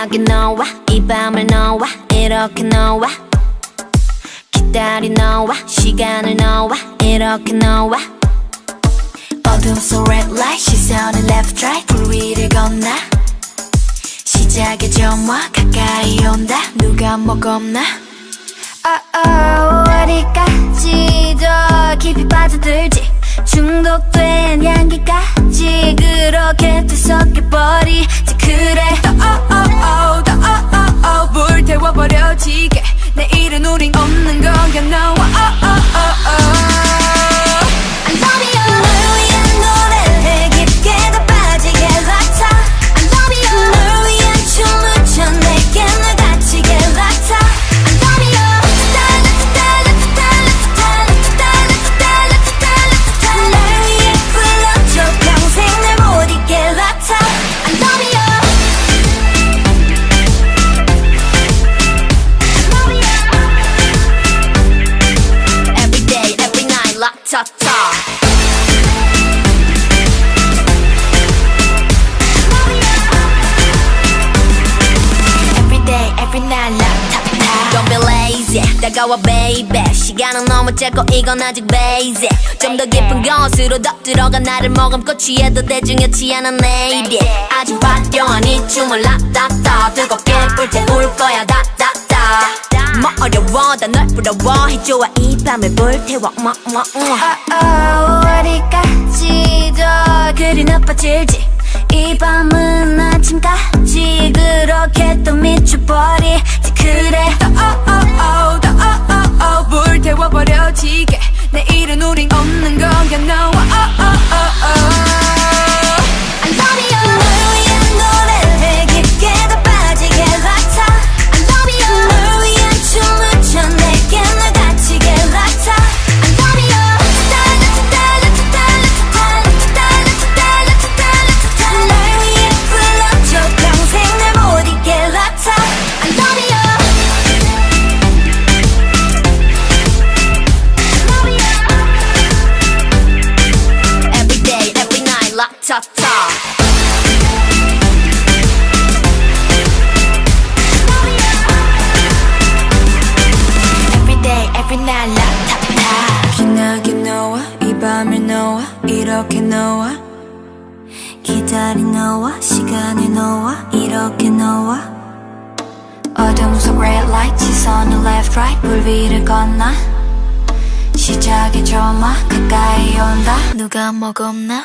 기나게 너와 이 밤을 너와 이렇게 너와 기다린 너와 시간을 너와 이렇게 너와 어둠 속 red light 시선을 left right 불 위를 건너 시작의 점화 가까이 온다 누가 뭐 겁나 어디까지 더 깊이 빠져들지 중독된 향기까지 그렇게 뒤섞여버리지 그래 더 불태워버려지게 내일은 우린 없는 거야 너와 I love you 널 위한 노래를 깊게 더 빠지게 같아 I love you 널 위한 춤을 춰 내게 널 갇히게 같아 I love you 날 위해 불러줘 평생 날 못 잊게 같아 I love you Every day, every night, 락타타 Every day, every night, 락타타 Don't be lazy, 다가와 baby 시간은 너무 짧고 이건 아직 basic 좀 더 깊은 것으로 더 들어가 나를 머금고 취해도 대중이었지 않은 내일이 아주 화려한 이 춤을 락타타 뜨겁게 불태울 거야 다다다 뭐 어려워 다 널 부러워해 좋아 이 밤을 불태워 어디까지 더 그리 나빠질지 이 밤은 아침까지 그렇게 또 미쳐버리지 그래 더 불태워버려지게 내일은 우린 없는 거야 너와 I love you 널 위한 노래를 깊게 더 빠지게 같아 I love you 널 위한 춤을 춰 내게 널 갇히게 같아 I love you 날 위해 불러줘 평생 날 못 잊게 같아 I love you Every day, every night, 락타타 Every day, every night, 락타타 기나게 너와 이 밤을 너와 이렇게 너와 기다린 너와 시간을 너와 이렇게 너와 어둠 속 red light 시선을 left right 불 위를 건너 시작의 점화 가까이 온다 누가 뭐 겁나